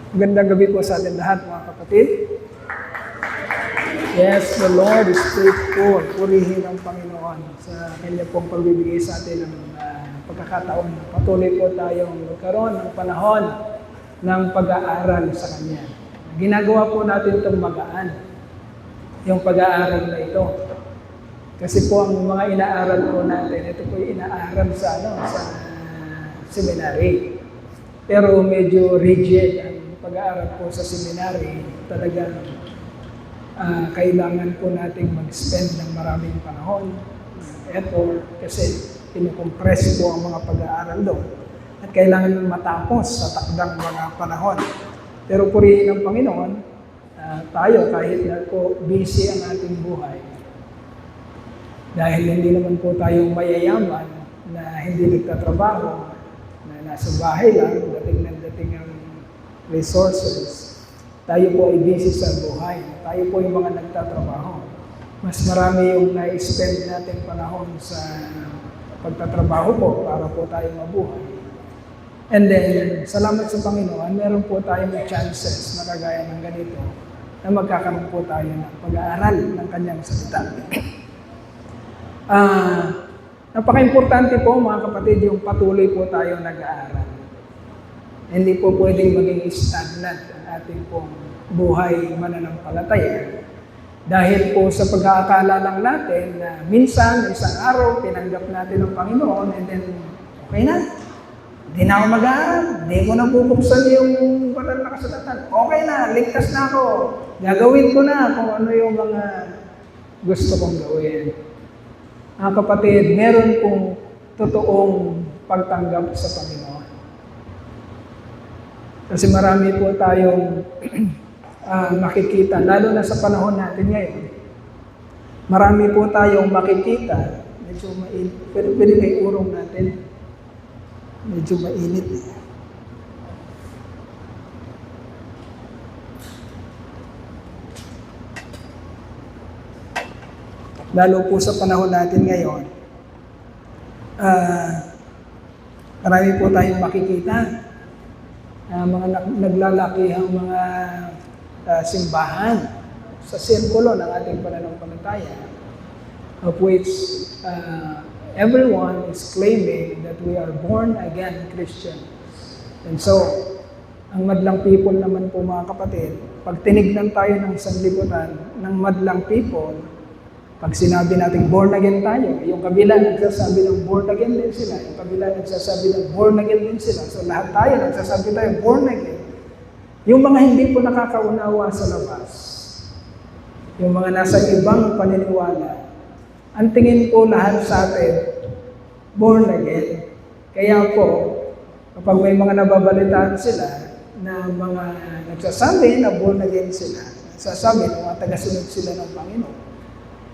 Magandang gabi po sa atin lahat, mga kapatid. Yes, the Lord is faithful. Purihin ang Panginoon sa Kanya pong pagbibigay sa atin ng pagkakataon. Patuloy po tayong magkaroon ng panahon ng pag-aaral sa Kanya. Ginagawa po natin itong magaan, yung pag-aaral na ito. Kasi po ang mga inaaral po natin, ito po yung inaaral sa seminary. Pero medyo rigid ang pag-aaral po sa seminary. Talagang kailangan po nating mag-spend ng maraming panahon, effort, kasi kinukompress po ang mga pag-aaral doon. At kailangan matapos sa takdang mga panahon. Pero purihin ng Panginoon, tayo kahit na po busy ang ating buhay, dahil hindi naman po tayong mayayaman na hindi nagtatrabaho, na nasa bahay lang, dating ang resources, tayo po ay busy sa buhay. Tayo po yung mga nagtatrabaho. Mas marami yung na-spend natin panahon sa pagtatrabaho po para po tayo mabuhay. And then, salamat sa Panginoon, meron po tayong chances na kagaya ng ganito na magkakaroon po tayo ng pag-aaral ng Kanyang salita. Napaka-importante po mga kapatid yung patuloy po tayo nag-aaral. Hindi po pwedeng maging stagnant ang ating pong buhay mananampalataya. Dahil po sa pag-aakala lang natin na minsan, isang araw, tinanggap natin ang Panginoon and then, okay na. Hindi na ako mag-aaral. Hindi ko na bubuksan yung banal na kasulatan. Okay na, ligtas na ako. Gagawin ko na kung ano yung mga gusto kong gawin. Mga kapatid, meron pong totoong pagtanggap sa Panginoon. Kasi marami po tayong makikita, lalo na sa panahon natin ngayon. Marami po tayong makikita, medyo mainit, pwede may urong natin. Medyo mainit eh. Lalo po sa panahon natin ngayon, marami po tayong makikita. Mga naglalakihang mga simbahan sa sirkulo ng ating pananampalataya, of which everyone is claiming that we are born again Christians. And so, ang madlang people naman po mga kapatid, pag tinignan tayo ng sanlibutan ng madlang people, pag sinabi natin born again tayo, yung kabila nagsasabi ng born again din sila, yung kabila nagsasabi ng born again din sila. So lahat tayo nagsasabi tayo born again. Yung mga hindi po nakakaunawa sa labas, yung mga nasa ibang paniniwala, ang tingin po lahat sa atin, born again. Kaya po, kapag may mga nababalitaan sila na mga nagsasabi na born again sila, nagsasabi na mga tagasunod sila ng Panginoon,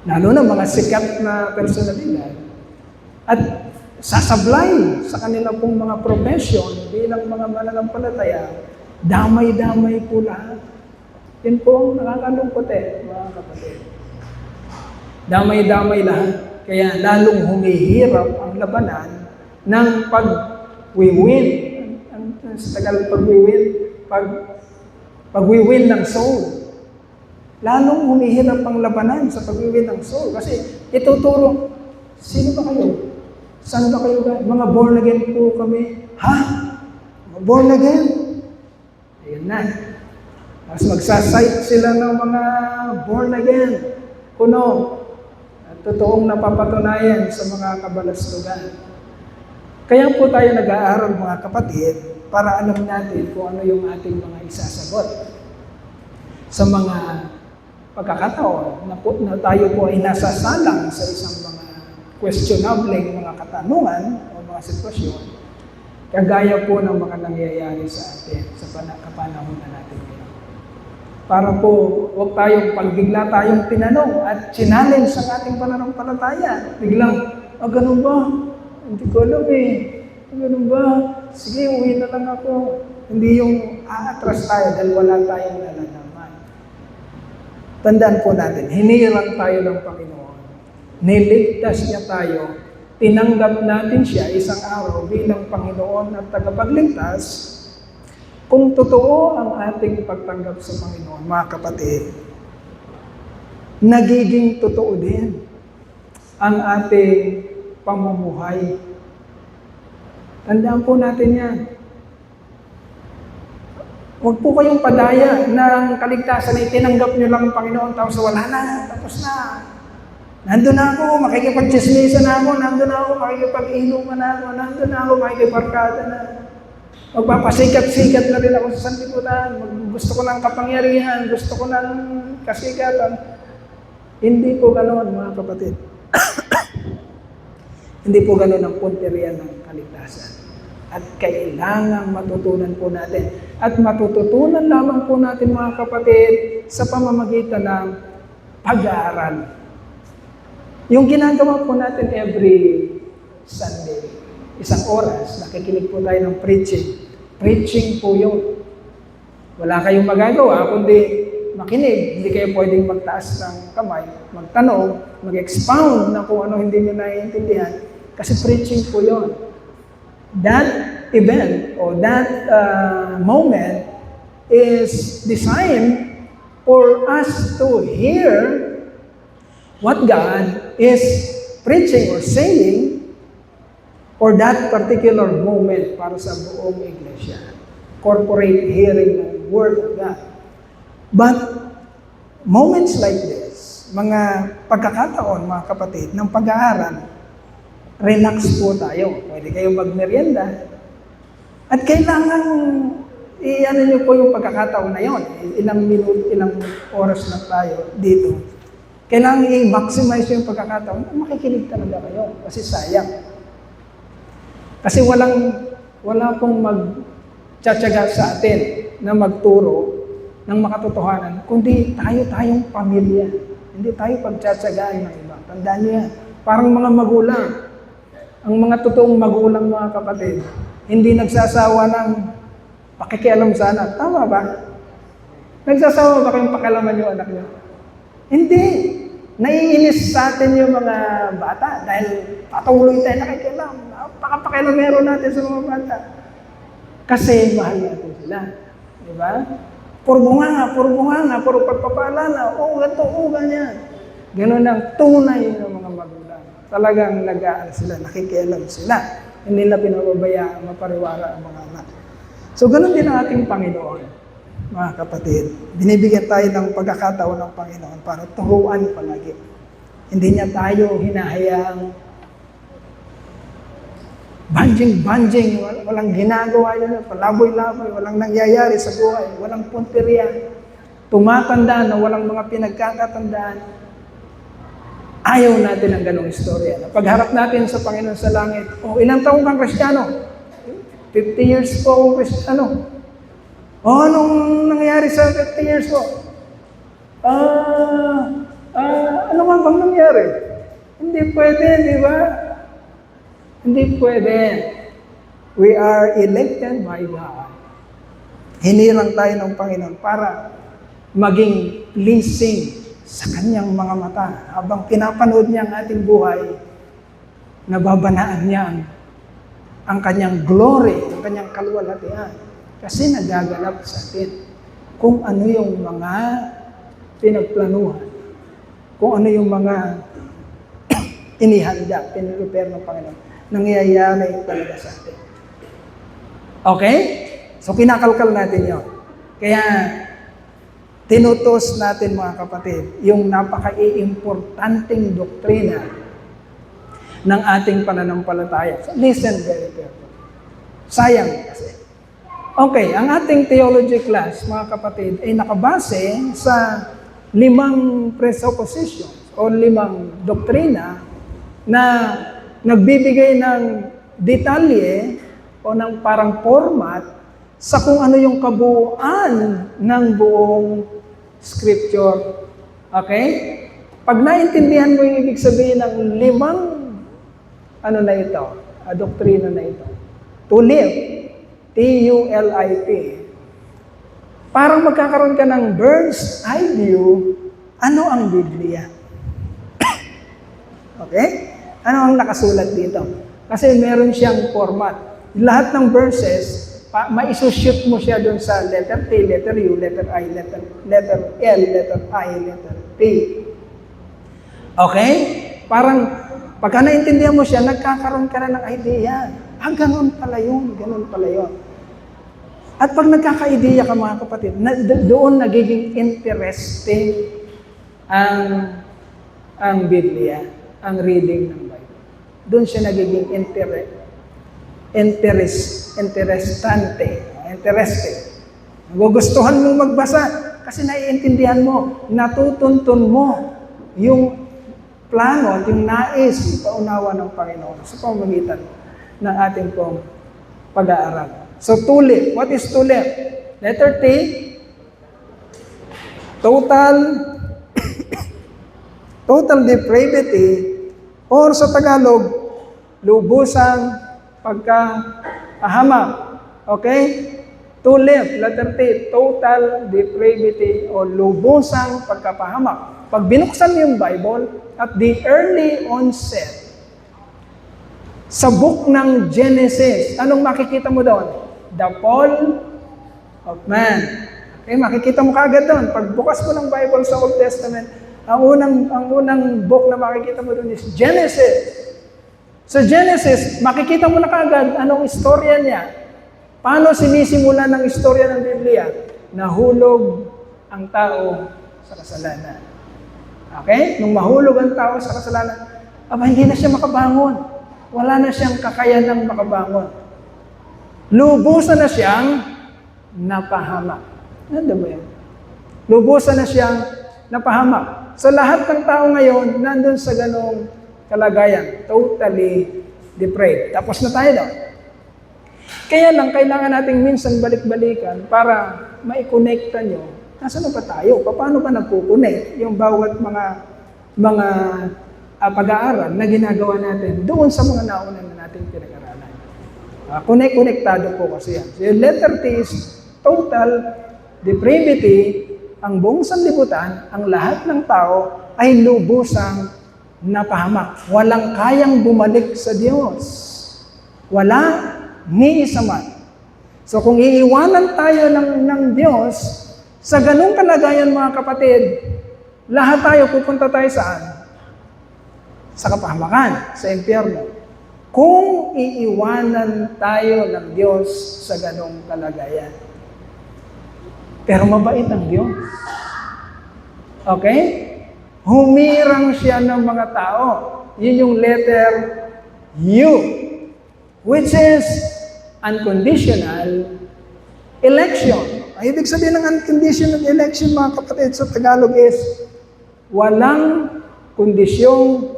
lalo na mga sikat na personalidad, at sasablay sa kanila pong mga profession bilang mga mananampalataya, damay-damay po lahat. Yun po ang nakakalungkot mga kapatid. Damay-damay lahat. Kaya lalong humihirap ang labanan ng pag-win. Sa tagal pag-win ng soul. Lalong humihirap ang labanan sa pag-win ng soul. Kasi ituturo, sino ba kayo? Saan ba kayo? Mga born again po kami. Ha? Born again? Ayun na. Tapos magsasite sila ng mga born again. Kuno. At totoong napapatunayan sa mga kabalastugan. Kaya po tayo nag-aaral mga kapatid para alam natin kung ano yung ating mga isasagot sa mga pagkakataon na tayo po ay nasasalang sa isang mga questionable mga katanungan o mga sitwasyon, kagaya po ng mga nangyayari sa atin sa kapanahon na natin ngayon. Para po, huwag tayong pagbigla tayong tinanong at challenge sa ating pananampalataya. Biglang, ganun ba? Hindi ko alam ganun ba? Sige, uwi na lang ako. Hindi yung aatras tayo dahil wala tayong nalalaman. Tandaan po natin, hinirang tayo ng Panginoon Niligtas niya tayo. Tinanggap natin siya isang araw bilang Panginoon at tagapagligtas. Kung totoo ang ating pagtanggap sa Panginoon, mga kapatid, nagiging totoo din ang ating pamumuhay. Tandaan po natin yan. Huwag po kayong padaya ng kaligtasan ay tinanggap nyo lang ang Panginoon tapos wala na, tapos na. Nandun na ako, makikipag-chismisa na ako, nandun na ako, makikipag-inuman na ako, nandun na ako, makikiparkada na. Magpapasikat-sikat na rin ako sa sanlibutan. Gusto ko ng kapangyarihan, gusto ko ng kasikatan. Hindi po ganoon, mga kapatid. Hindi po ganoon ang punteriya ng kaligtasan. At kailangang matutunan po natin. At matututunan lamang po natin, mga kapatid, sa pamamagitan ng pag-aaral. Yung ginagawa po natin every Sunday, isang oras, nakikinig po tayo ng preaching. Preaching po yun. Wala kayong magagawa, kundi makinig. Hindi kayo pwedeng magtaas ng kamay, magtanong, mag-expound na kung ano hindi nyo naiintindihan. Kasi preaching po yun. That event or that moment is designed for us to hear what God is preaching or saying for that particular moment para sa buong iglesia. Corporate hearing ng Word of God. But moments like this, mga pagkakataon, mga kapatid, ng pag-aaral, relax po tayo. Pwede kayong magmerienda. At kailangan i-ano nyo po yung pagkakataon na yon. Ilang minuto, ilang oras na tayo dito. Kailangan i-maximize yung pagkakataon. Makikinig talaga kayo kasi sayang. Kasi wala pong magtsatsaga sa atin na magturo ng makatotohanan, kundi tayong pamilya. Hindi tayo pagtsatsagaan ng iba. Tandaan niyo yan. Parang mga magulang. Ang mga totoong magulang, mga kapatid, hindi nagsasawa ng pakikialam sa anak. Tama ba? Nagsasawa ba kayong pakialaman yung anak niyo? Hindi. Naiinis sa atin yung mga bata dahil patuloy tayo nakikialam. Napakapakialamero natin sa mga bata. Kasi mahal natin sila. Diba? Puro bunganga, puro pagpapaalala. Ganito, ganyan. Ganun ang tunay ng mga magulang. Talagang nag-aaral sila, nakikialam sila. Hindi na pinababayaan, mapariwara ang mga anak. So, ganun din ang ating Panginoon, mga kapatid. Binibigyan tayo ng pagkakataon ng Panginoon para turuan palagi. Hindi niya tayo hinahayaang banjing, walang ginagawa yun, palaboy-laboy, walang nangyayari sa buhay, walang punteriya, tumatanda na walang mga pinagkakatandaan. Ayaw natin ang ganong istorya. Pagharap natin sa Panginoon sa langit, ilang taong kang Kristiyano? 50 years po akong Kristiyano. Anong nangyari sa 50 years po? Ano nga bang nangyari? Hindi pwede, di ba? Hindi pwede. We are elected by God. Hinirang tayo ng Panginoon para maging pleasing sa kanyang mga mata. Habang pinapanood niya ang ating buhay, nababanaan niya ang kanyang glory, ang kanyang kaluwalhatian. Kasi nagaganap sa atin kung ano yung mga pinagplanuhan, kung ano yung mga inihanda, piniprepare ng Panginoon, nangyayari talaga sa atin. Okay? So, kinakalkal natin yun. Kaya, tinutos natin, mga kapatid, yung napaka-importanting doktrina ng ating pananampalataya. So, listen very carefully. Sayang kasi. Okay, ang ating theology class, mga kapatid, ay nakabase sa 5 presuppositions o 5 doktrina na nagbibigay ng detalye o ng parang format sa kung ano yung kabuuan ng buong scripture. Okay? Pag naintindihan mo yung ibig sabihin ng 5 doktrina na ito. To live, T-U-L-I-P. Parang magkakaroon ka ng bird's eye view, ano ang Biblia? Okay? Ano ang nakasulat dito? Kasi meron siyang format. Lahat ng verses, maisushoot mo siya dun sa letter T, letter U, letter I, letter L, letter I, letter T. Okay? Parang, pagka naintindihan mo siya, nagkakaroon ka na ng idea. Ganun pala yun, ganun pala yun. At pag nagkaka-idea ka mga kapatid, doon nagiging interesting ang Biblia, ang reading ng Bible. Doon siya nagiging interesting. Nagugustuhan mong magbasa kasi naiintindihan mo, natutuntun mo yung plano at yung nais, yung paunawa ng Panginoon sa pamamagitan ng ating pong pag-aaral. So, tulip. What is tulip? Letter T, total depravity, or sa Tagalog, lubusang pagkapahamak. Okay? Tulip, letter T, total depravity o lubusang pagkapahamak. Pag binuksan mo yung Bible, at the early onset, sa book ng Genesis, anong makikita mo doon? The fall of man. Okay, makikita mo kaagad doon. Pagbukas mo ng Bible sa Old Testament, ang unang book na makikita mo doon is Genesis. Sa Genesis, makikita mo na kaagad anong istorya niya. Paano sinisimulan ng istorya ng Biblia? Nahulog ang tao sa kasalanan. Okay? Nung mahulog ang tao sa kasalanan, hindi na siya makabangon. Wala na siyang kakayanang makabangon. Lubusan na siyang napahamak. Ano ba yan? Lubusan na siyang napahamak. So lahat ng tao ngayon, nandun sa ganong kalagayan. Totally depraved. Tapos na tayo daw. Kaya lang, kailangan nating minsan balik-balikan para maikonekta nyo. Nasaan na ba tayo? Paano ba nagkukunek yung bawat mga pag-aaral na ginagawa natin doon sa mga nauna na nating pinag-aralan? Konektado po kasi yan. So yung letter T is total depravity. Ang buong sanlibutan, ang lahat ng tao ay lubusang napahamak. Walang kayang bumalik sa Diyos. Wala ni isa man. So kung iiwanan tayo ng Diyos, sa ganung kalagayan mga kapatid, lahat tayo pupunta tayo saan? Sa kapahamakan, sa impyerno. Kung iiwanan tayo ng Diyos sa ganung kalagayan. Pero mabait ang Diyos. Okay? Humirang siya ng mga tao. Yun yung letter U, which is unconditional election. Ang ibig sabihin ng unconditional election, mga kapatid, sa Tagalog is walang kondisyong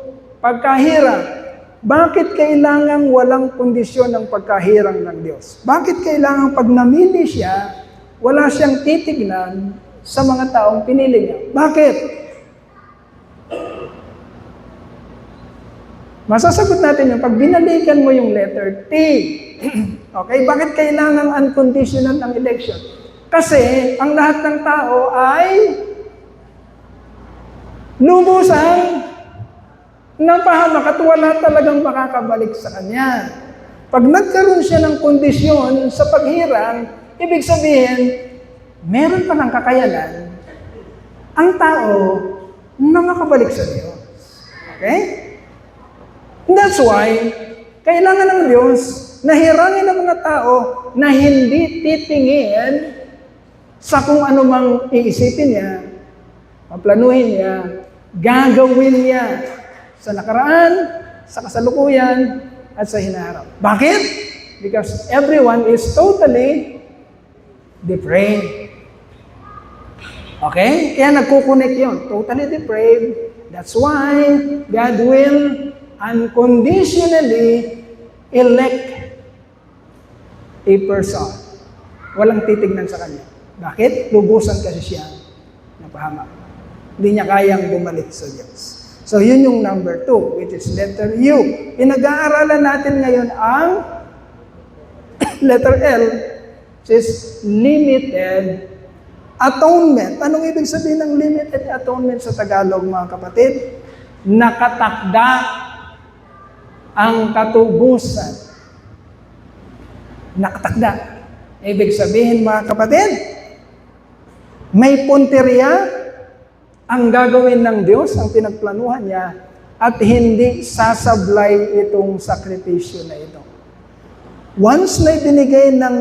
pagkahirang. Bakit kailangan walang kondisyon ng pagkahirang ng Diyos? Bakit kailangan pag namili siya, wala siyang titignan sa mga taong pinili niya? Bakit? Masasagot natin yung pag binalikan mo yung letter T. Okay? Bakit kailangan unconditional ng election? Kasi ang lahat ng tao ay lubusang napahamak at wala talagang makakabalik sa kanya. Pag nagkaroon siya ng kondisyon sa paghirang, ibig sabihin, meron pa ng kakayanan ang tao na makabalik sa Diyos. Okay? That's why, kailangan ng Diyos na hirangin ang mga tao na hindi titingin sa kung ano mang iisipin niya, paplanuhin niya, gagawin niya sa nakaraan, sa kasalukuyan, at sa hinaharap. Bakit? Because everyone is totally depraved. Okay? Kaya nagkukunik yun. Totally depraved. That's why God will unconditionally elect a person. Walang titignan sa kanya. Bakit? Lubusan kasi siya napahamak. Hindi niya kayang bumalik sa Diyos. So, yun yung number 2, which is letter U. Pinag-aaralan natin ngayon ang letter L, which is limited atonement. Anong ibig sabihin ng limited atonement sa Tagalog, mga kapatid? nakatakda ang katubusan. Nakatakda. Ibig sabihin, mga kapatid, may punteriya ang gagawin ng Diyos, ang pinagplanuhan niya, at hindi sasablay itong sakripisyo na ito. Once na ibinigay ng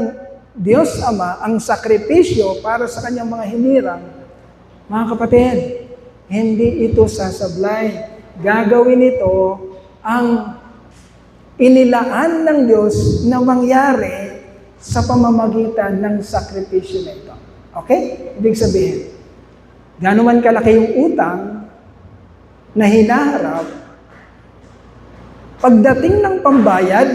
Diyos Ama ang sakripisyo para sa kanyang mga hinirang, mga kapatid, hindi ito sasablay. Gagawin ito ang inilaan ng Diyos na mangyari sa pamamagitan ng sakripisyo na ito. Okay? Ibig sabihin, gaano man kalaki yung utang na hinaharap, pagdating ng pambayad,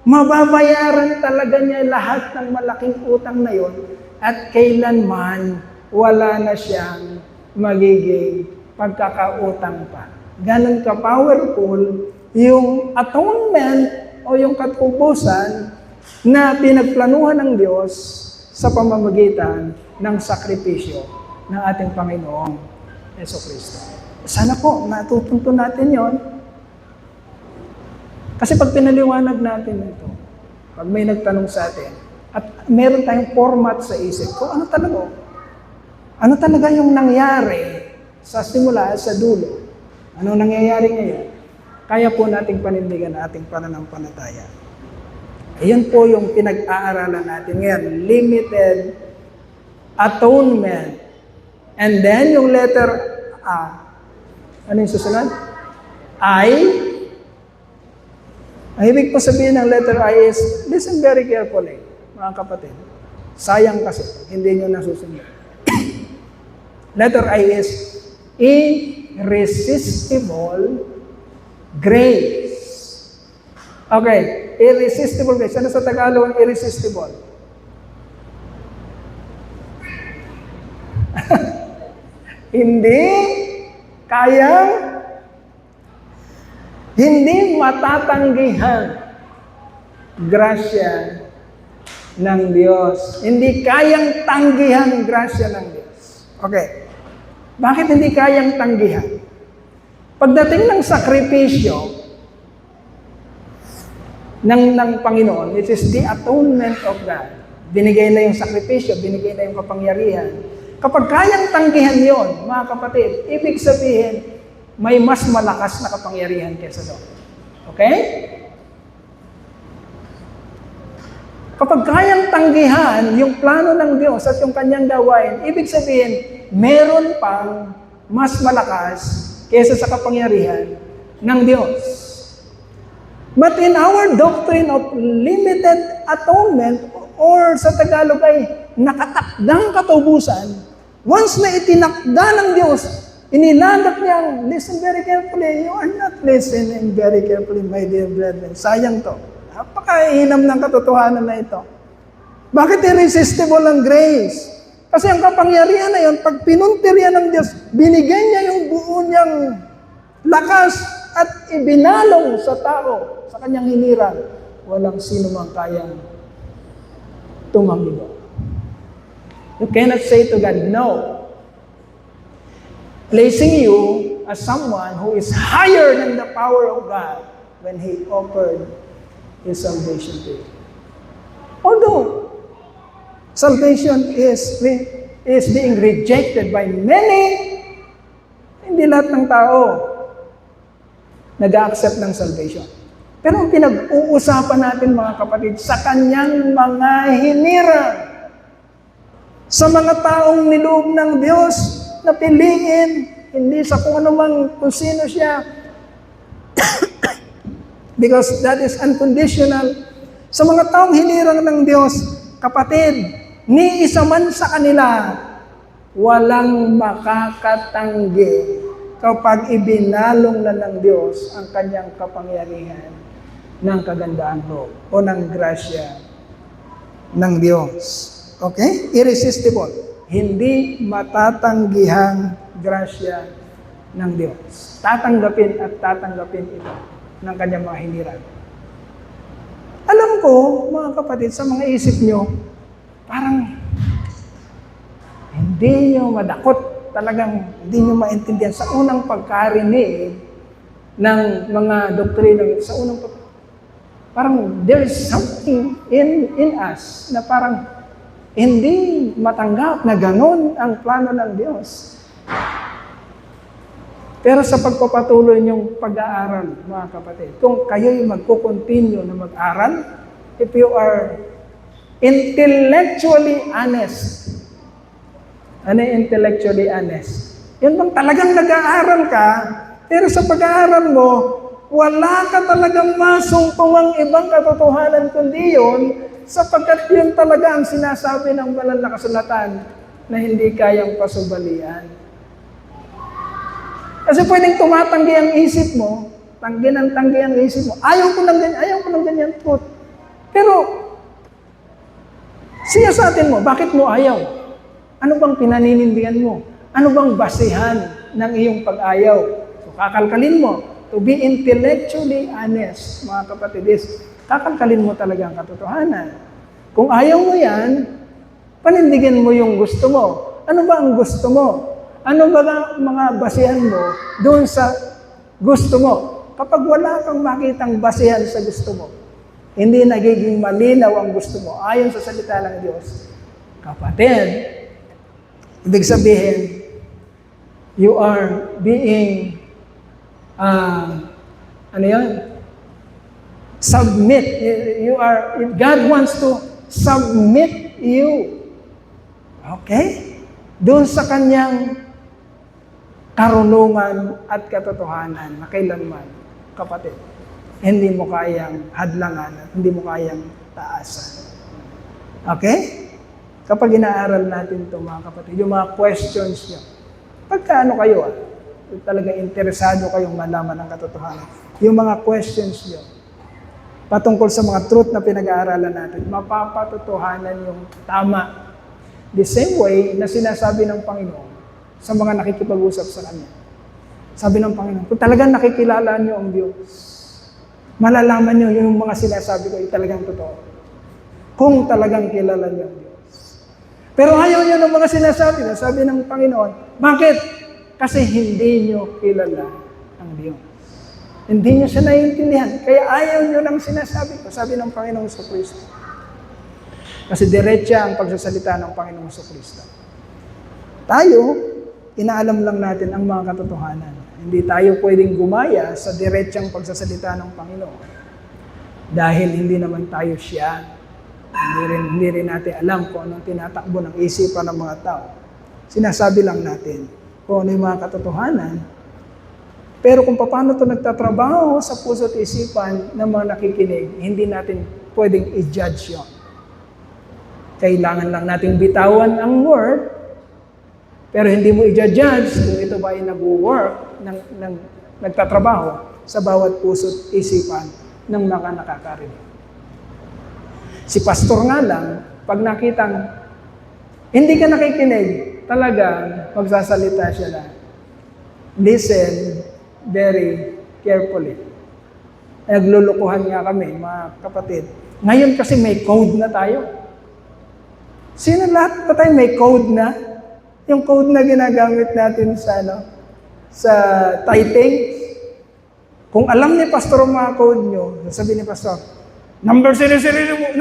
mababayaran talaga niya lahat ng malaking utang na yon at kailanman wala na siyang magiging pagkakautang pa. Ganon ka-powerful yung atonement o yung katubusan na pinagplanuhan ng Diyos sa pamamagitan ng sakripisyo ng ating Panginoong Jesucristo. Sana po, natutunto natin yon. Kasi pag pinaliwanag natin ito, pag may nagtanong sa atin, at meron tayong format sa isip ko, ano talaga yung nangyari sa simula, sa dulo? Ano nangyayari ngayon? Kaya po nating panindigan ang ating pananampalataya. Iyon po yung pinag-aaralan natin ngayon, limited atonement. And then yung letter A. Ano yung susunod? Ang ibig po sabihin ng letter I is, listen very carefully, mga kapatid. Sayang kasi, hindi nyo nasusunod. Letter I is, irresistible grace. Okay, irresistible grace. Ano sa Tagalog ang irresistible? Hindi matatanggihan grasya ng Diyos. Hindi kayang tanggihan grasya ng Diyos. Okay. Bakit hindi kayang tanggihan? Pagdating ng sakripisyo ng Panginoon, which is the atonement of God, binigay na yung sakripisyo, binigay na yung kapangyarihan. Kapag kayang tanggihan yon, mga kapatid, ibig sabihin, may mas malakas na kapangyarihan kaysa doon. Okay? Kapag kayang tanggihan yung plano ng Diyos at yung kanyang gawain, ibig sabihin, meron pang mas malakas kaysa sa kapangyarihan ng Diyos. But in our doctrine of limited atonement, or sa Tagalog ay nakatakdang katubusan, once na itinakda ng Diyos, inilandak niya, listen very carefully, you are not listening very carefully, my dear brethren. Sayang to. Napakahinam ng katotohanan na ito. Bakit irresistible ang grace? Kasi ang kapangyarihan na yun, pag pinuntirya ng Diyos, binigay niya yung buo niyang lakas at ibinalong sa tao, sa kanyang hinirang. Walang sino mang kayang tumanggi doon. You cannot say to God, no. Placing you as someone who is higher than the power of God when He offered His salvation to you. Although salvation is being rejected by many, hindi lahat ng tao nag-accept ng salvation. Pero ang pinag-uusapan natin, mga kapatid, sa kanyang mga hinirang, sa mga taong niloob ng Diyos na piliin, hindi sa kung kung sino siya, because that is unconditional. Sa mga taong hinirang ng Diyos, kapatid, ni isa man sa kanila, walang makakatanggi kapag ibinalong na ng Diyos ang kanyang kapangyarihan ng kagandaan loob o ng grasya ng Diyos. Okay? Irresistible. Hindi matatanggihang grasya ng Diyos. Tatanggapin at tatanggapin ito ng kanyang mga hinirang. Alam ko, mga kapatid, sa mga isip nyo, parang hindi nyo madakot talagang hindi nyo maintindihan sa unang pagkarinig ng mga doktrina, sa unang parang there's something in us na parang hindi matanggap na ganun ang plano ng Diyos. Pero sa pagpapatuloy niyong pag-aaral, mga kapatid, kung kayo'y magkukontinue na mag-aral, if you are intellectually honest, ano yung intellectually honest? Yun bang talagang nag-aaral ka, pero sa pag-aaral mo, wala ka talagang masungtungang ibang katotohanan kundi yun, sapagkat yun talaga ang sinasabi ng banal na kasulatan na hindi kayang pasubalian. Kasi pwedeng tumatanggi ang isip mo, tanggi ang isip mo, ayaw ko ng ganyan truth. Pero, siya sa atin mo, bakit mo ayaw? Ano bang pinaninindigan mo? Ano bang basihan ng iyong pag-ayaw? So, kakalkalin mo. To be intellectually honest, mga kapatid, kakalkalin mo talaga ang katotohanan. Kung ayaw mo yan, panindigin mo yung gusto mo. Ano ba ang gusto mo? Ano ba ang mga basihan mo doon sa gusto mo? Kapag wala kang makitang basihan sa gusto mo, hindi nagiging malinaw ang gusto mo ayon sa salita ng Diyos. Kapatid, ibig sabihin, you are being, submit. God wants to submit you. Okay? Doon sa kanyang karunungan at katotohanan na kailanman, kapatid, hindi mo kayang hadlangan at hindi mo kayang taasan. Okay? Kapag inaaral natin ito, mga kapatid, yung mga questions nyo, pagkaano kayo, talaga interesado kayong malaman ng katotohanan, yung mga questions nyo, patungkol sa mga truth na pinag-aaralan natin, mapapatotohanan yung tama. The same way na sinasabi ng Panginoon sa mga nakikipag-usap sa Kanya. Sabi ng Panginoon, kung talagang nakikilala nyo ang Diyos, malalaman nyo yung mga sinasabi ko ay talagang totoo. Kung talagang kilala nyo ang Diyos. Pero ayaw nyo ng mga sinasabi na, sabi ng Panginoon, bakit? Kasi hindi nyo kilala ang Diyos. Hindi nyo siya naiintindihan. Kaya ayaw nyo lang sinasabi ko, sabi ng Panginoon sa Kristo. Kasi diretsa ang pagsasalita ng Panginoon sa Kristo. Tayo, inaalam lang natin ang mga katotohanan. Hindi tayo pwedeng gumaya sa diretsang pagsasalita ng Panginoon. Dahil hindi naman tayo siya. Hindi rin natin alam kung anong tinatakbo ng isipan ng mga tao. Sinasabi lang natin kung ano yung mga katotohanan. Pero kung paano ito nagtatrabaho sa puso at isipan ng mga nakikinig, hindi natin pwedeng i-judge yun. Kailangan lang nating bitawan ang word, pero hindi mo i-judge kung ito ba ay nag-work, nagtatrabaho sa bawat puso at isipan ng mga nakakarinig. Si pastor nga lang, pag nakitang hindi ka nakikinig, talagang magsasalita siya na. Listen very carefully. Naglulukuhan nga kami, mga kapatid. Ngayon kasi may code na tayo. Sino lahat ba tayo may code na? Yung code na ginagamit natin sa tithing. Kung alam ni pastor ang mga code nyo, sabi ni pastor, number 001,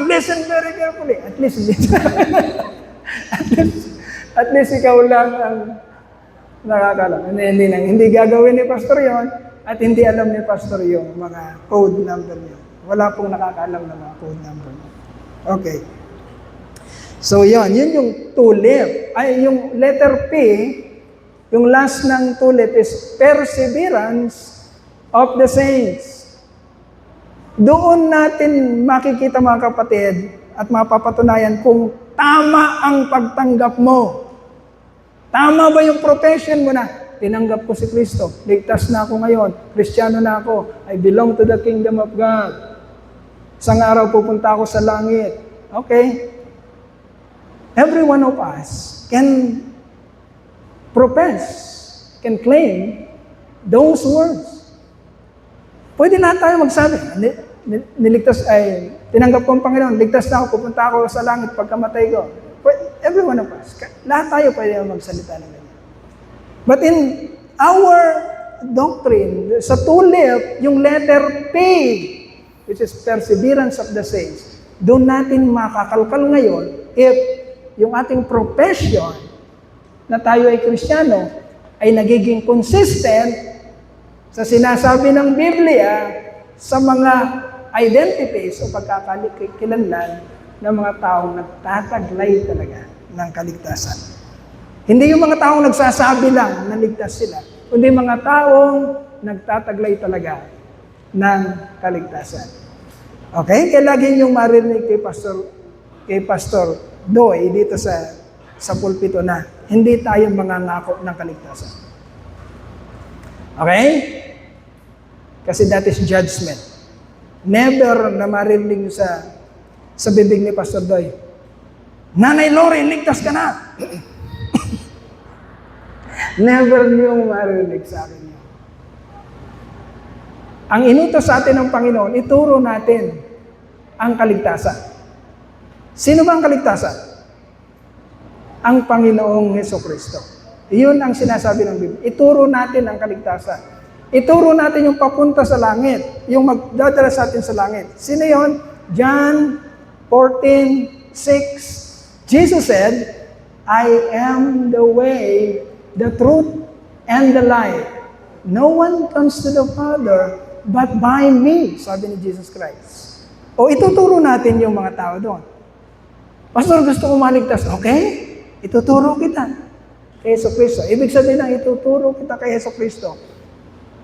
listen very carefully. At least ikaw lang ang nakakalam. Hindi gagawin ni pastor yon at hindi alam ni pastor yung mga code number niyo. Wala pong nakakaalam ng mga code number niyo. Okay. So yun yung tulip. Ay, yung letter P, yung last ng tulip is perseverance of the saints. Doon natin makikita, mga kapatid, at mapapatunayan kung tama ang pagtanggap mo. Tama ba yung profession mo na? Tinanggap ko si Kristo. Ligtas na ako ngayon. Kristiyano na ako. I belong to the kingdom of God. Isang araw pupunta ako sa langit. Okay. Every one of us can profess, can claim those words. Pwede lahat tayo magsabi, niligtas ay, tinanggap ko ang Panginoon, ligtas na ako, pupunta ako sa langit pagkamatay ko. every one of us. Lahat tayo pwede magsalita ng ganyan. But in our doctrine, sa tulip, yung letter P, which is perseverance of the saints, doon natin makakalkal ngayon if yung ating profession na tayo ay Kristiyano ay nagiging consistent sa sinasabi ng Biblia sa mga identities o pagkakakilanlan ng mga taong nagtataglay talaga ng kaligtasan. Hindi yung mga taong nagsasabi lang na ligtas sila, kundi mga taong nagtataglay talaga ng kaligtasan. Okay? Kaya lagi niyong marinig kay Pastor Doy dito sa pulpito na hindi tayo mangangako ng kaligtasan. Okay? Kasi that is judgment. Never na marinig sa bibig ni Pastor Doy, Nanay Lori, ligtas ka na! Never niyong marinig sa akin yun. Ang inutos sa atin ng Panginoon, ituro natin ang kaligtasan. Sino ba ang kaligtasan? Ang Panginoong Hesukristo. Iyon ang sinasabi ng Biblia. Ituro natin ang kaligtasan. Ituro natin yung papunta sa langit, yung magdadala sa atin sa langit. Sino yun? John 14:6. Jesus said, I am the way, the truth, and the life. No one comes to the Father but by me, sabi ni Jesus Christ. O ituturo natin yung mga tao doon. Pastor, gusto ko maligtas. Okay, ituturo kita kay Jesucristo. Ibig sabihin ng ituturo kita kay Jesucristo,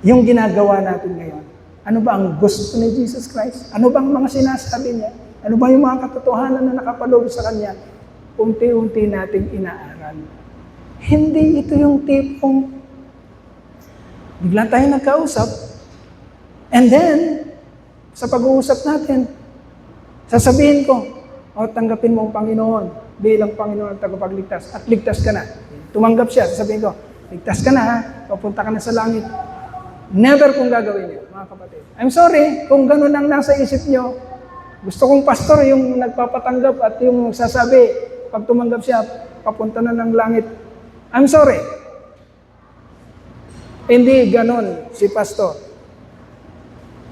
yung ginagawa natin ngayon. Ano ba ang gusto ni Jesus Christ? Ano bang mga sinasabi niya? Ano ba yung mga katotohanan na nakapaloob sa Kanya? Unti-unti nating inaaral. Hindi ito yung tipong bigla tayo nagkausap, and then, sa pag-uusap natin, sasabihin ko, tanggapin mo ang Panginoon bilang Panginoon at tagapagligtas, at ligtas ka na. Tumanggap siya, sasabihin ko, ligtas ka na ha, papunta ka na sa langit. Never kong gagawin yun, mga kapatid. I'm sorry, kung ganun ang nasa isip nyo, gusto kong pastor yung nagpapatanggap at yung sasabi, pag tumanggap siya, papunta na ng langit. I'm sorry. Hindi ganon si pastor.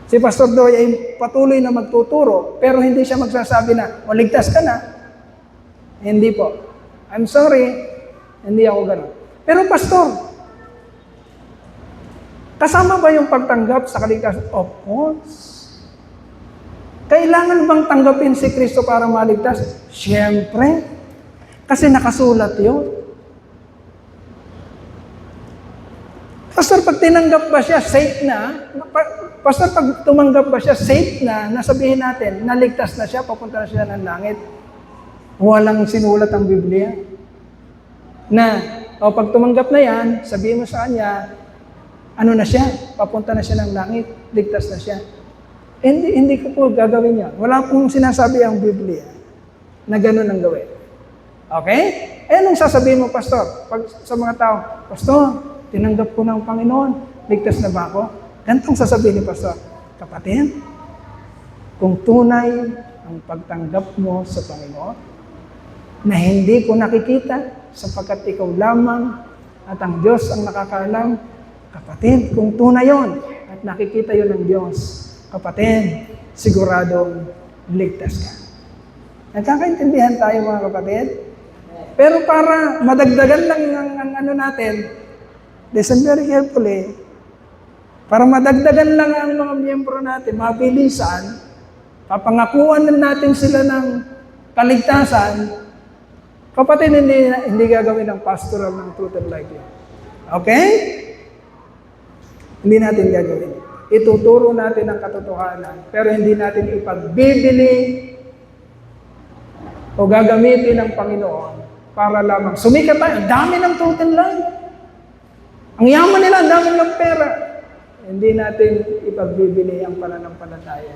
Si Pastor Doy ay patuloy na magtuturo, pero hindi siya magsasabi na, ligtas ka na. Hindi po. I'm sorry, hindi ako ganon. Pero pastor, kasama ba yung pagtanggap sa kaligtasan? Of course. Kailangan bang tanggapin si Kristo para maligtas? Siyempre. Kasi nakasulat yun. Pastor, pag tinanggap ba siya, safe na? Pastor, pag tumanggap ba siya, safe na? Nasabihin natin, naligtas na siya, papunta na siya ng langit. Walang sinulat ang Biblia. Na, pag tumanggap na yan, sabihin mo sa kanya, ano na siya? Papunta na siya ng langit, ligtas na siya. Hindi ko po gagawin yan. Wala pong sinasabi ang Biblia na gano'n ang gawin. Okay? Anong sasabihin mo, Pastor? Pag sa mga tao, Pastor, tinanggap ko ng Panginoon, ligtas na ba ako? Ganitong sasabihin ni Pastor, kapatid, kung tunay ang pagtanggap mo sa Panginoon, na hindi ko nakikita, sapagkat ikaw lamang at ang Diyos ang nakakaalam, kapatid, kung tunay yon at nakikita yon ng Diyos, kapatid, siguradong ligtas ka. Nagkakaintindihan tayo mga kapatid? Pero para madagdagan lang ang ano natin, listen very carefully, para madagdagan lang ang mga miyembro natin, mabilisan, papangakuan natin sila ng kaligtasan, kapatid, hindi gagawin ng pastoral ng truth and life yun. Okay? Hindi natin gagawin. Ituturo natin ang katotohanan, pero hindi natin ipagbibili o gagamitin ng Panginoon para lamang sumikat tayo. Ang dami ng truth and life. Ang yaman nila, ang dami ng pera. Hindi natin ipagbibili ang pananampalataya.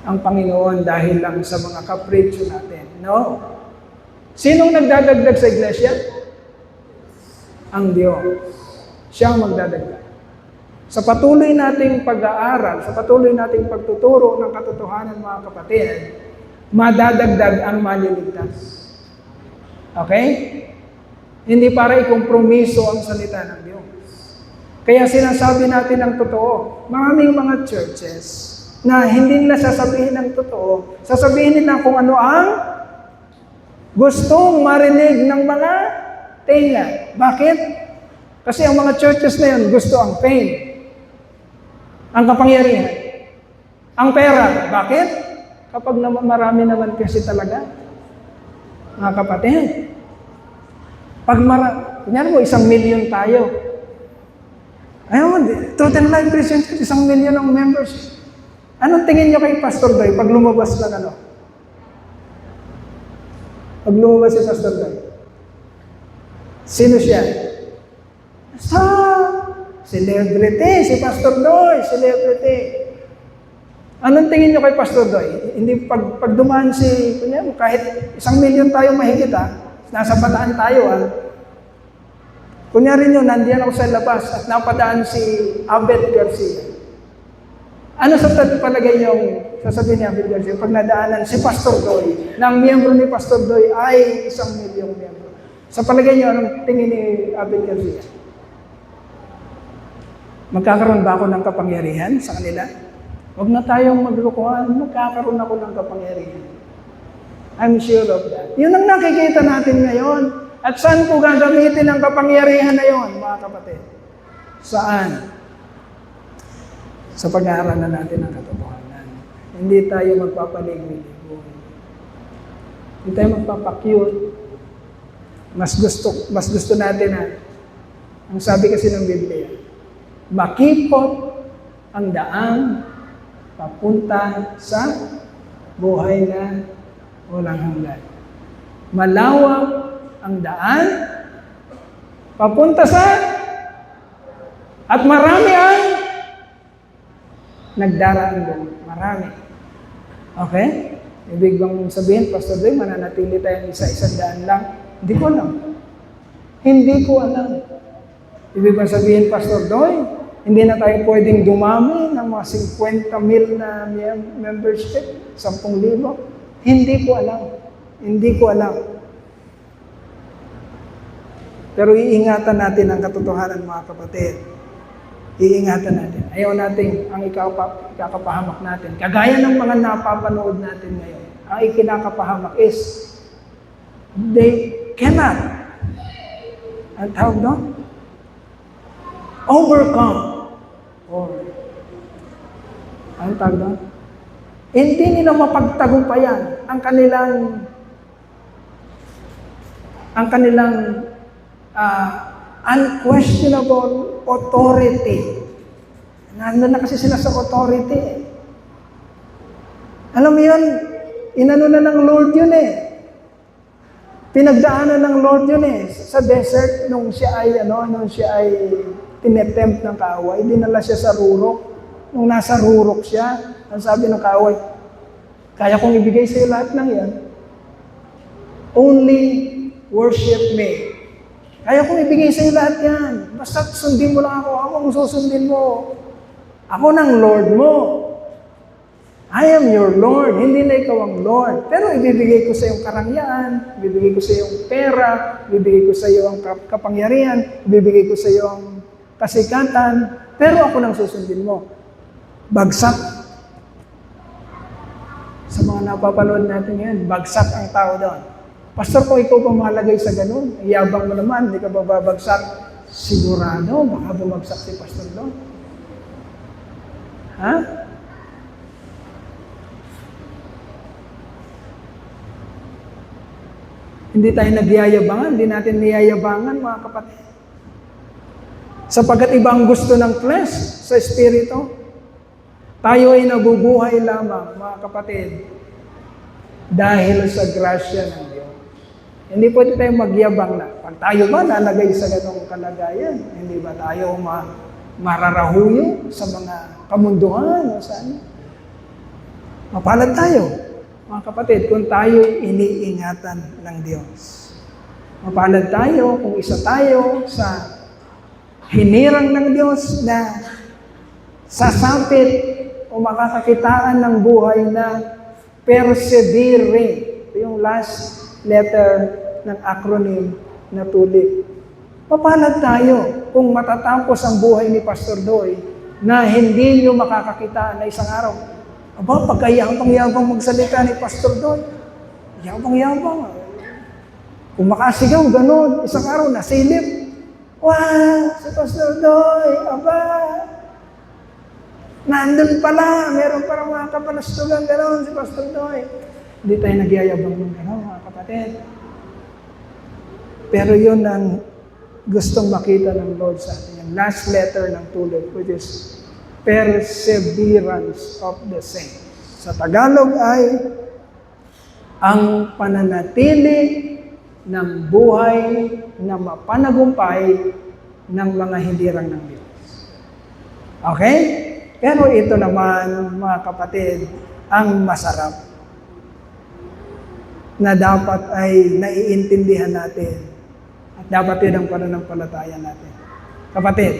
Ang Panginoon dahil lang sa mga kapritsyo natin. No. Sinong nagdadagdag sa iglesia? Ang Diyos. Siya ang magdadagdag. Sa patuloy nating pag-aaral, sa patuloy nating pagtuturo ng katotohanan, mga kapatid, madadagdag ang maliligtas. Okay? Hindi para ikompromiso ang salita ng Diyos. Kaya sinasabi natin ang totoo. Maraming mga churches na hindi nila sasabihin ng totoo, sasabihin nila kung ano ang gustong marinig ng mga tenga. Bakit? Kasi ang mga churches na yun, gusto ang fame, ang kapangyarihan, ang pera. Bakit? Kapag marami naman kasi talaga, mga kapatid, pag kunyari mo, 1 million tayo. Ayun, Total Life Christian Church, 1 million ang membership. Anong tingin nyo kay Pastor Doy pag lumabas ng ano? Pag lumabas si Pastor Doy? Sino siya? Sa celebrity, si Pastor Doy, celebrity. Anong tingin nyo kay Pastor Doy? Hindi pag dumaan si, kunyari, kahit 1 million tayo mahigit nasa bataan tayo Kunyari nyo, nandiyan ako sa labas at napadaan si Abed Garcia. Ano sa palagay nyo sasabihin ni Abed Garcia pag nadaanan si Pastor Doy, na ang miyembro ni Pastor Doy ay 1 milyong miyembro? Sa palagay nyo, anong tingin ni Abed Garcia? Magkakaroon ba ako ng kapangyarihan sa kanila? Huwag na tayong maglukuhan, magkakaroon ako ng kapangyarihan. I'm sure of that. Yun ang nakikita natin ngayon. At saan po gagamitin ang kapangyarihan na yon, mga kapatid? Saan? Sa pag-aaralan natin ng katotohanan. Hindi tayo magpapaligoy-ligoy. Hindi tayo magpapakyut. Mas gusto natin ang sabi kasi ng Biblia, makipot ang daan papunta sa buhay na walang hanggan. Malawak ang daan papunta sa at marami ang nagdaraan doon. Marami. Okay? Ibig bang sabihin, Pastor Doy, mananatili tayo sa 100 lang? Hindi ko alam. Hindi ko alam. Ibig bang sabihin, Pastor Doy, hindi na tayo pwedeng dumami ng mga 50,000 na membership, 10,000? Hindi ko alam. Hindi ko alam. Pero iingatan natin ang katotohanan, mga kapatid. Iingatan natin. Ayaw natin ang ikakapahamak natin. Kagaya ng mga napapanood natin ngayon. Ang ikinakapahamak is, they cannot, ang tawag doon? Overcome. Or, ang tawag doon? Hindi nila mapagtagumpayan ang kanilang unquestionable authority. Nandun na kasi sila sa authority. Alam mo yun, inano na ng Lord yun Pinagdaanan ng Lord yun sa desert nung siya ay tinetempt ng kaaway. Dinala siya sa rurok. Nung nasa rurok siya, ang sabi ng kaaway, kaya kong ibigay sa iyo lahat ng yan. Only worship me. Kaya kong ibigay sa iyo lahat yan. Basta sundin mo lang ako. Ako ang susundin mo. Ako ng Lord mo. I am your Lord. Hindi na ikaw ang Lord. Pero ibibigay ko sa iyong karangyaan, ibibigay ko sa iyong pera, ibibigay ko sa iyo ang kapangyarihan, ibibigay ko sa iyo ang kasikatan, pero ako nang susundin mo. Bagsak. Sa mga napapanood natin yan, bagsak ang tao doon. Pastor, kung ikaw pa malagay sa ganun, yabang mo naman, hindi ka babagsak. Sigurado, baka bumagsak si Pastor doon. Ha? Hindi tayo nagyayabangan, hindi natin niyayabangan, mga kapatid. Sapagkat iba ang gusto ng flesh sa espiritu. Tayo ay nabubuhay lamang, mga kapatid, dahil sa grasya ng Diyos. Hindi pwede tayo magyabang na. Pag tayo ba nalagay sa ganong kalagayan, hindi ba tayo mararahuyo sa mga kamunduhan o saan? Mapalad tayo, mga kapatid, kung tayo'y iniingatan ng Diyos. Mapalad tayo kung isa tayo sa hinirang ng Diyos na sasapit o makakakitaan ng buhay na persevering. Ito yung last letter ng acronym na TULIP. Mapalad tayo kung matatapos ang buhay ni Pastor Doy na hindi nyo makakakita na isang araw. Aba, pagkayabang-yabang magsalita ni Pastor Doy. Yabang-yabang. Kung makasigaw, ganun. Isang araw, nasilip. Wow, si Pastor Doy, aba. Nandun pala, meron parang mga kapalastugan, ganun, si Pastor Doy. Hindi tayo nagyayabang ng ganun, mga kapatid. Pero yun ang gustong makita ng Lord sa atin. Yung last letter ng TULIP, which is perseverance of the saints. Sa Tagalog ay ang pananatili ng buhay na mapanagumpay ng mga hindirang ng Diyos. Okay? Pero ito naman, mga kapatid, ang masarap na dapat ay naiintindihan natin at dapat yun ang pananampalataya natin. Kapatid,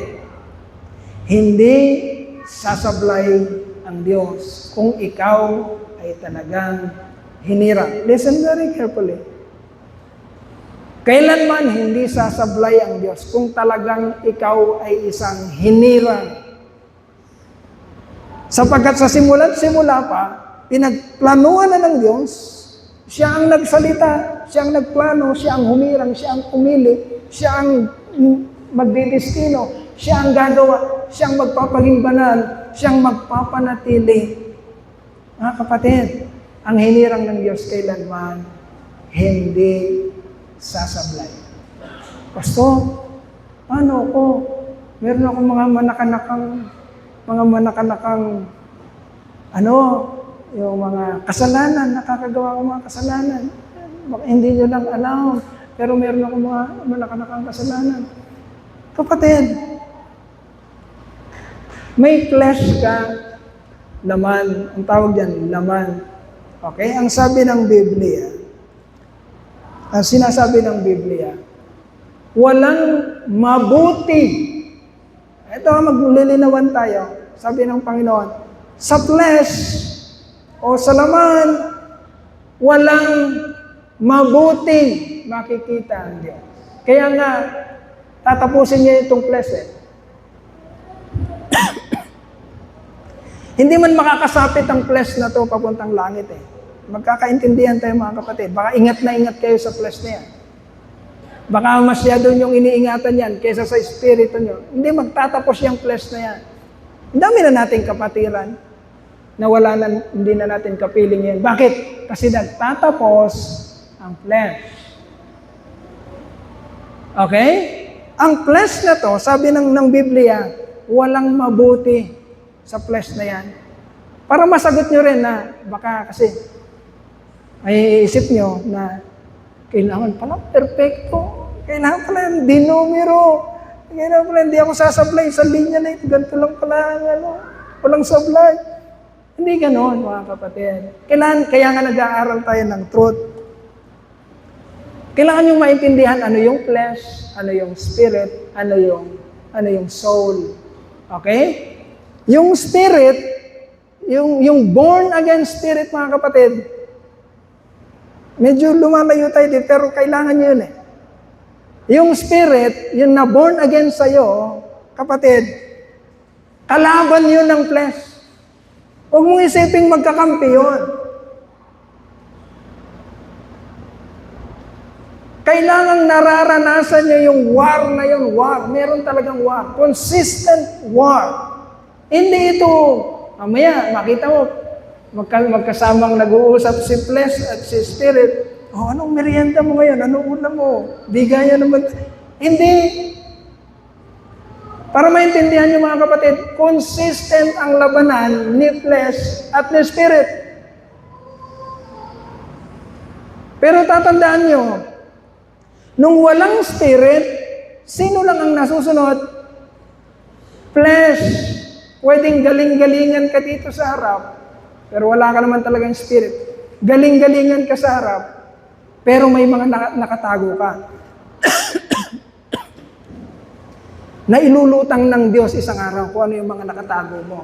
hindi sasablay ang Diyos kung ikaw ay talagang hinirang. Listen very carefully. Kailanman hindi sasablay ang Diyos kung talagang ikaw ay isang hinirang. Sapagkat sa simula't-simula pa, pinagplanuhan na ng Diyos, siya ang nagsalita, siya ang nagplano, siya ang humirang, siya ang pumili, siya ang magdidestino, siya ang gagawa, siya ang magpapaging banal, siya ang magpapanatili. Mga kapatid, ang hinirang ng Diyos kailanman hindi sasablay. Pastor, paano ako? Meron akong mga manakanakang yung mga kasalanan, nakakagawa ko mga kasalanan. Baka hindi nyo lang alam, pero meron akong mga manakanakang kasalanan. Kapatid, may flesh ka, laman, ang tawag dyan, laman. Okay? Ang sabi ng Biblia, ang sinasabi ng Biblia, walang mabuti. Ito, maglilinawan tayo. Sabi ng Panginoon, sa flesh o sa laman, walang mabuti makikita ang Diyos. Kaya nga, tatapusin niya itong flesh eh. Hindi man makakasapit ang flesh na to papuntang langit eh. Magkakaintindihan tayo mga kapatid. Baka ingat na ingat kayo sa flesh na yan. Baka masyado niyong iniingatan yan kaysa sa espiritu niyo. Hindi magtatapos yung flesh na yan. Ang dami na nating kapatiran na hindi na natin kapiling yan. Bakit? Kasi nagtatapos ang flesh. Okay? Ang flesh na to, sabi ng Biblia, walang mabuti sa flesh na yan. Para masagot nyo rin na baka kasi ay isip nyo na kailangan pala perfecto. Kailangan pala hindi numero. Kailangan pala hindi ako sasablay sa linya na ito. Ganito lang pala, walang sablay. Hindi ganon, mga kapatid. Kaya nga nag-aaral tayo ng truth. Kailangan nyo maintindihan ano yung flesh, ano yung spirit, ano yung soul. Okay? Yung spirit, yung born again spirit, mga kapatid, medyo lumalayo tayo dito, pero kailangan nyo yun eh. Yung spirit, yung na born again sa'yo, kapatid, kalaban yun ng flesh. Huwag mong isiping magkakampi yun. Kailangang nararanasan nyo yung war na yun, war. Meron talagang war. Consistent war. Hindi ito, mamaya, makita mo, magkasamang nag-uusap si flesh at si spirit. Oh, anong merienda mo ngayon? Anong ulam mo? Di gaya naman. Hindi. Para maintindihan niyo mga kapatid, consistent ang labanan ni flesh at ni spirit. Pero tatandaan niyo, nung walang spirit, sino lang ang nasusunod? Flesh. Pwedeng galing-galingan ka dito sa harap, pero wala ka naman talagang spirit. Galing-galingan ka sa harap, pero may mga nakatago ka. Na ilulutang ng Diyos isang araw kung ano yung mga nakatago mo.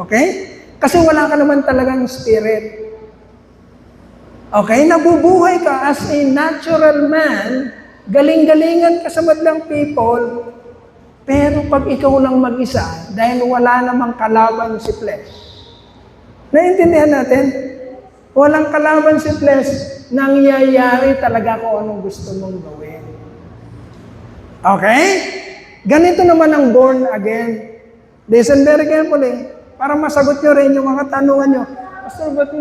Okay? Kasi wala ka naman talagang spirit. Okay, nabubuhay ka as a natural man, galing-galingan ka sa madlang people, pero pag ikaw lang mag-isa, dahil wala namang kalaban si flesh. Naintindihan natin? Walang kalaban si flesh, nangyayari talaga kung anong gusto mong gawin. Okay? Ganito naman ang born again. Listen very carefully, para masagot nyo rin yung mga tanungan nyo. Pastor, ba't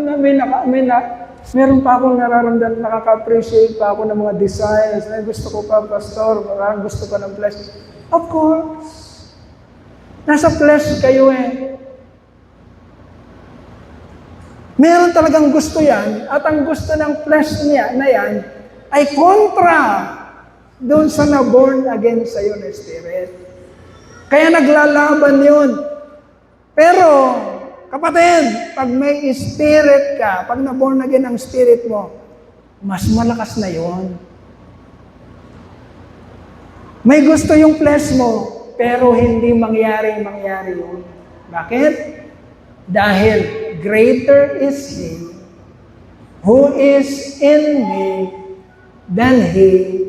meron pa akong nararamdaman, nakaka-appreciate pa ako ng mga desires. Ay, gusto ko pa, Pastor, parang gusto ko ng flesh. Of course. Nasa flesh kayo eh. Meron talagang gusto yan, at ang gusto ng flesh niya na yan ay kontra doon sa na-born again sa iyo na spirit. Kaya naglalaban yun. Pero, kapatid, pag may spirit ka, pag na-born again ang spirit mo, mas malakas na yon. May gusto yung flesh mo, pero hindi mangyari yun. Bakit? Dahil greater is He who is in me than he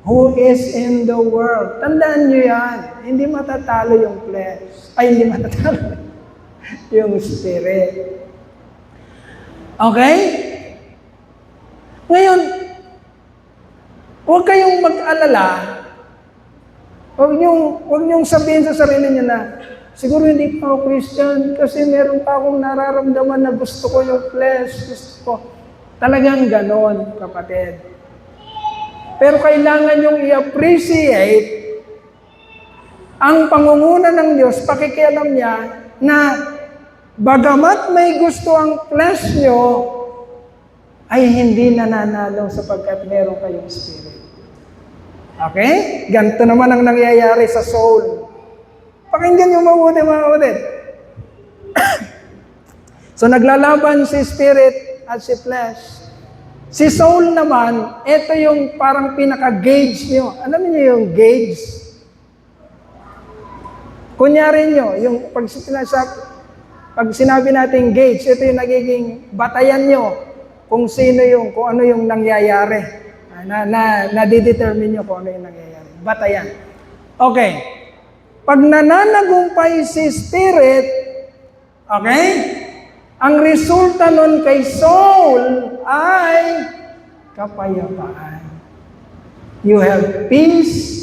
who is in the world. Tandaan nyo yan. Hindi matatalo yung flesh. Ay, hindi matatalo yung spirit. Okay? Ngayon, huwag kayong mag-alala. Huwag niyong sabihin sa sarili niyo na, siguro hindi pa ako Christian kasi meron pa akong nararamdaman na gusto ko yung flesh. Gusto ko. Talagang ganon, kapatid. Pero kailangan yung i-appreciate ang pangunguna ng Diyos, pakikialam niya na bagamat may gusto ang flesh nyo, ay hindi nananalo sapagkat meron kayong spirit. Okay? Ganito naman ang nangyayari sa soul. Pakinggan nyo mabuti, mga kapatid. So naglalaban si spirit at si flesh. Si soul naman, ito yung parang pinaka-gauge nyo. Alam niyo yung gauge? Kunyari nyo, yung pag sinabi natin gauge, ito yung nagiging batayan nyo kung ano yung nangyayari. Nadidetermine nyo kung ano yung nangyayari. Batayan. Okay. Pag nananagumpay si spirit, okay, ang resulta nun kay soul ay kapayapaan. You have peace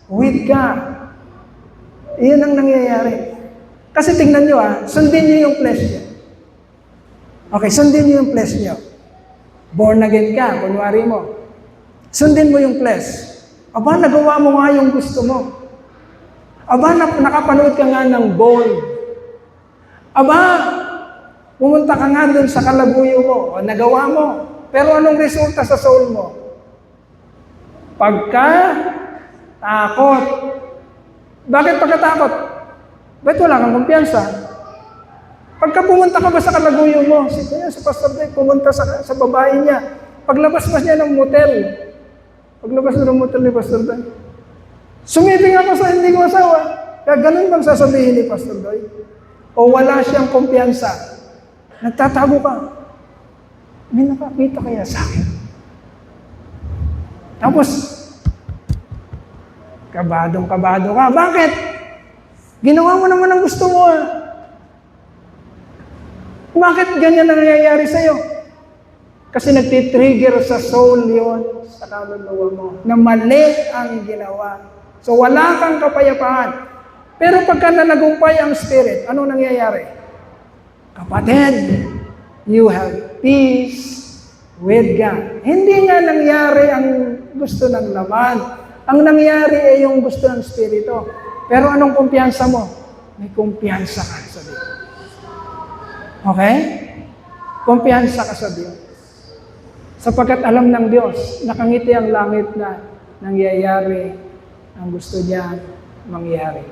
with God. Iyon ang nangyayari. Kasi tingnan nyo sundin nyo yung flesh nyo. Okay, sundin nyo yung flesh nyo. Born again ka, kunwari mo. Sundin mo yung flesh. Aba, nagawa mo nga yung gusto mo. Aba, nakapanood ka nga ng ball. Aba, pumunta ka nga dun sa kalabuyo mo. O, nagawa mo. Pero anong resulta sa soul mo? Takot. Bakit pagkatakot? Ba't wala kang kumpiyansa? Pagka pumunta ka ba sa kalaguyo mo, si Pastor Dave pumunta sa babae niya, paglabas niya ng motel, ni Pastor Dave, sumibing ako sa hindi ko asawa. Kaya ganun bang sasabihin ni Pastor Dave? O wala siyang kumpiyansa? Nagtatago ka. May nakakita kaya sa akin? Tapos, kabado ka. Bakit? Ginawa mo naman ang gusto mo. Bakit ganyan ang nangyayari sa'yo? Kasi nagtitrigger sa soul yon, sa kaluluwa mo, na mali ang ginawa. So wala kang kapayapaan. Pero pagka nanagumpay ang spirit, ano nangyayari? Kapatid, you have peace with God. Hindi nga nangyari ang gusto ng laman. Ang nangyari ay yung gusto ng Espiritu. Pero anong kumpiyansa mo? May kumpiyansa ka sa Diyos. Okay? Kumpiyansa ka sa Diyos. Sapagkat alam ng Diyos, nakangiti ang langit na nangyayari ang gusto niya mangyari.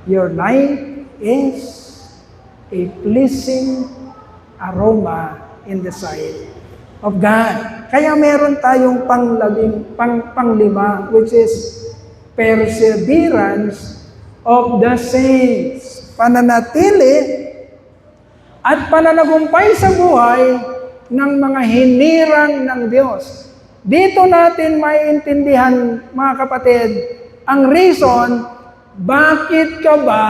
Your life is a pleasing aroma in the sight of God. Kaya meron tayong panglima, which is perseverance of the saints. Pananatili at pananagumpay sa buhay ng mga hinirang ng Diyos. Dito natin maiintindihan, mga kapatid, ang reason bakit ka ba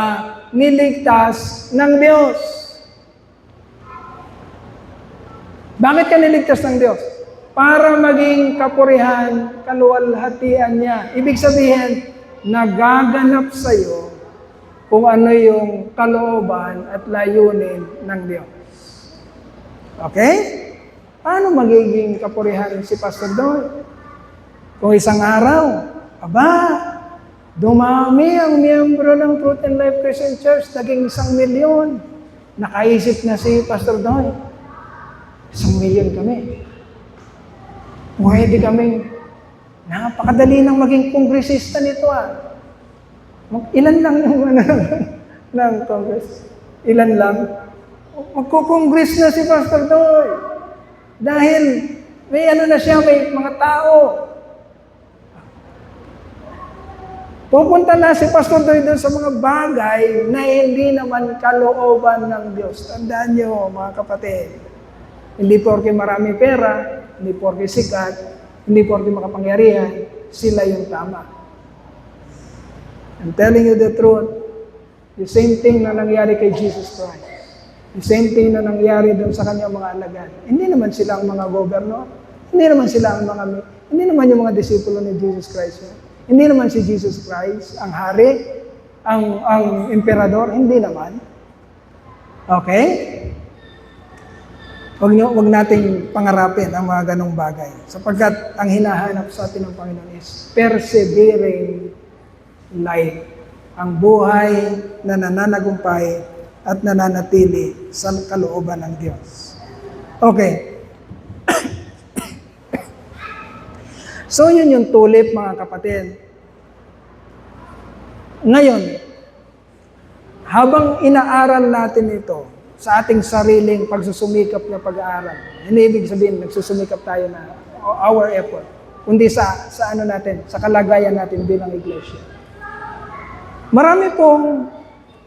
niligtas ng Diyos. Bakit ka niligtas ng Diyos? Para maging kapurihan, kaluwalhatian niya. Ibig sabihin, nagaganap sa iyo kung ano yung kalooban at layunin ng Diyos. Okay? Paano magiging kapurihan si Pastor Doy? Kung isang araw, dumami ang miyembro ng Truth and Life Christian Church, naging 1,000,000. Nakaisip na si Pastor Doy, 1,000,000 kami. Pwede kaming, napakadali nang maging kongresista nito Ilan lang yung ng congress? Ilan lang? Magkukongres na si Pastor Doy. Dahil may na siya, may mga tao. Pupunta na si Pastor Doy doon sa mga bagay na hindi naman kalooban ng Diyos. Tandaan niyo, mga kapatid, hindi porke marami pera, hindi porke sikat, hindi porke makapangyarihan, sila yung tama. I'm telling you the truth, the same thing na nangyari kay Jesus Christ. The same thing na nangyari doon sa kanyang mga alagad. Hindi naman sila ang mga gobernador, hindi naman sila ang hindi naman yung mga disipulo ni Jesus Christ. Hindi naman si Jesus Christ ang hari, ang emperador, hindi naman. Okay? Huwag nating pangarapin ang mga ganong bagay. Sapagkat ang hinahanap sa atin ng Panginoon is persevering life. Ang buhay na nananagumpay at nananatili sa kalooban ng Diyos. Okay. So yun yung tulip, mga kapatid. Ngayon, habang inaaral natin ito sa ating sariling pagsusumikap na pag-aaral, hindi ibig sabihin nagsusumikap tayo na our effort, kundi sa kalagayan natin bilang iglesia. Marami pong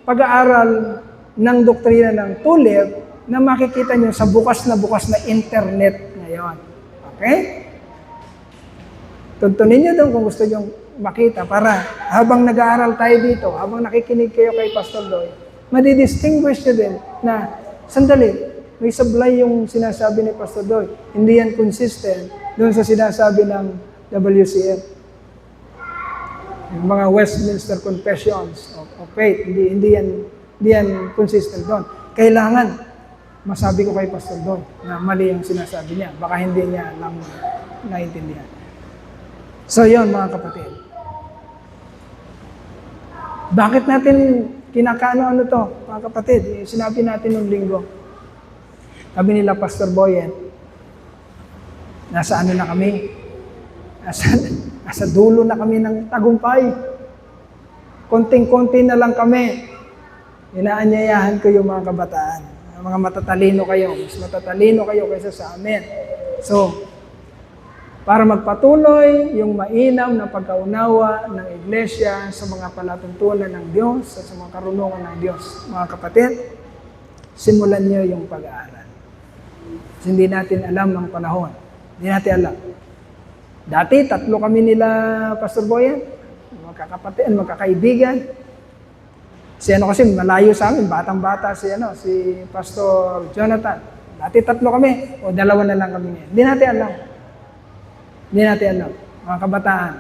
pag-aaral ng doktrina ng tulip na makikita nyo sa bukas na internet ngayon. Okay? Tuntunin nyo doon kung gusto nyo makita para habang nag-aaral tayo dito, habang nakikinig kayo kay Pastor Doy, madidistinguish nyo din na, sandali, may sablay yung sinasabi ni Pastor Doy. Hindi yan consistent doon sa sinasabi ng WCF. Yung mga Westminster Confessions of Faith, hindi yan consistent doon. Kailangan, masabi ko kay Pastor Doy na mali yung sinasabi niya. Baka hindi niya lang naintindihan. So yun, mga kapatid. Bakit natin kinakaano to, mga kapatid? Sinabi natin nung linggo. Sabi nila, Pastor Boyet, nasa na kami? Nasa dulo na kami ng tagumpay. Konting-konti na lang kami. Inaanyayahan ko yung mga kabataan. Mga matatalino kayo. Mas matatalino kayo kaysa sa amin. So, para magpatuloy yung mainam na pagkaunawa ng iglesia sa mga palatuntunan ng Diyos, sa mga karunungan ng Diyos. Mga kapatid, simulan niyo yung pag-aaral. Hindi natin alam ang panahon. Hindi natin alam. Dati, 3 kami nila, Pastor Boyan, magkakapatid, magkakaibigan. Si kasi malayo sa amin, batang-bata si Pastor Jonathan. Dati 3 kami, o 2 na lang kami ngayon. Hindi natin alam. Hindi natin alam, mga kabataan.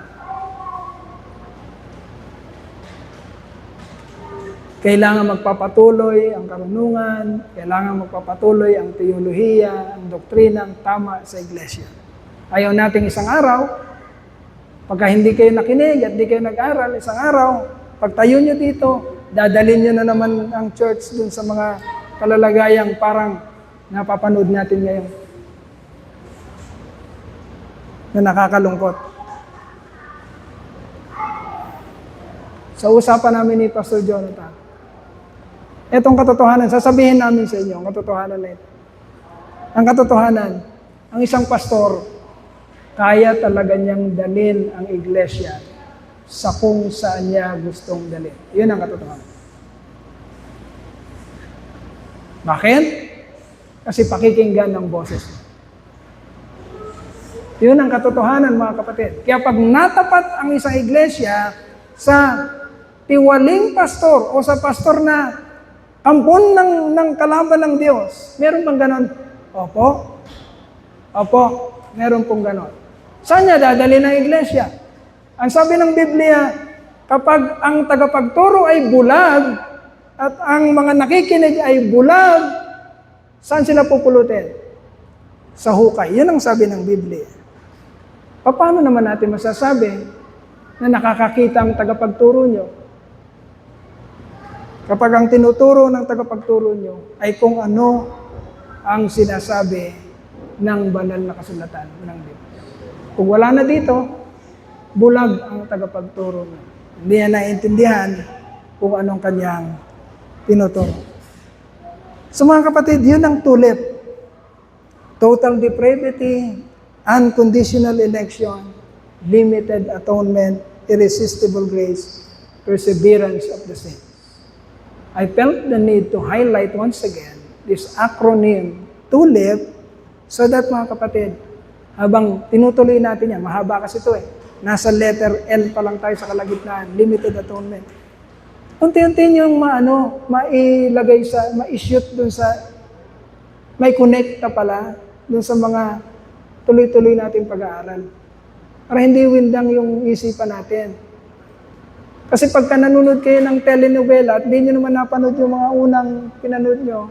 Kailangan magpapatuloy ang karunungan, kailangan magpapatuloy ang teolohiya, ang doktrinang tama sa iglesia. Ayaw nating isang araw, pagka hindi kayo nakinig at hindi kayo nag-aral, isang araw, pagtayo nyo dito, dadalhin nyo na naman ang church dun sa mga kalalagayang parang napapanood natin ngayon. Na nakakalungkot. Sa usapan namin ni Pastor Jonathan, etong katotohanan, sasabihin namin sa inyo, ang katotohanan na ito. Ang katotohanan, ang isang pastor, kaya talaga niyang dalhin ang iglesia sa kung saan niya gustong dalhin. Yun ang katotohanan. Bakit? Kasi pakikinggan ng boses. Yun ang katotohanan, mga kapatid. Kaya pag natapat ang isang iglesia sa tiwaling pastor o sa pastor na kampon ng kalaban ng Diyos, meron bang ganon? Opo. Opo, meron pong ganon. Saan niya dadali ng iglesia? Ang sabi ng Biblia, kapag ang tagapagturo ay bulag at ang mga nakikinig ay bulag, saan sila pupulutin? Sa hukay. Yun ang sabi ng Biblia. Paano naman natin masasabi na nakakakita ang tagapagturo nyo? Kapag ang tinuturo ng tagapagturo nyo ay kung ano ang sinasabi ng banal na kasulatan ng Diyos. Kung wala na dito, bulag ang tagapagturo nyo. Hindi niya naiintindihan kung anong kanyang tinuturo. So mga kapatid, yun ang tulip. Total depravity, unconditional election, limited atonement, irresistible grace, perseverance of the saints. I felt the need to highlight once again this acronym, TULIP, so that mga kapatid, habang tinutuloy natin yan, mahaba kasi ito nasa letter L pa lang tayo sa kalagitnaan, limited atonement. Unti-unti niyong mailagay sa, ma-shoot dun sa, may connecta pala dun sa mga tuloy-tuloy nating pag-aaral. Para hindi windang yung isipan natin. Kasi pagka nanonood kayo ng telenovela at hindi nyo naman napanood yung mga unang pinanood nyo,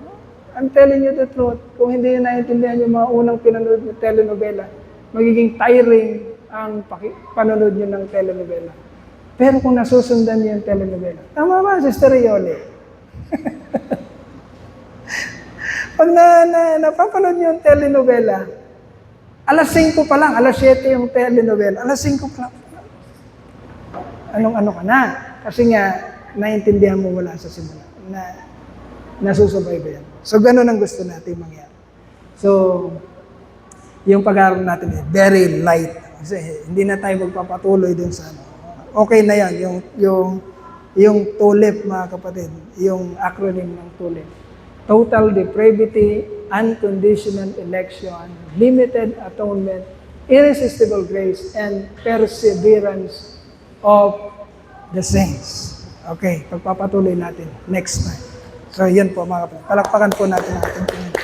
I'm telling you the truth, kung hindi nyo naiintindihan yung mga unang pinanood ng telenovela, magiging tiring ang panonood nyo ng telenovela. Pero kung nasusundan nyo yung telenovela, tama ba, Sister Yoli? Pag napapanood nyo yung telenovela, alas 5 pa lang, alas 7 yung telenovela, alas 5 pa lang. Anong-ano ka na? Kasi nga, naiintindihan mo wala sa simula. Nasusubay ba yan? So, ganun ang gusto natin mangyari. So, yung pag-aaral natin very light. Kasi hindi na tayo magpapatuloy dun sa ano. Okay na yan, yung TULIP, mga kapatid, yung acronym ng TULIP. Total depravity, unconditional election, limited atonement, irresistible grace, and perseverance of the saints. Okay, pagpapatuloy natin next time. So, yun po mga kapatid. Palakpakan po natin ang ating Panginoon.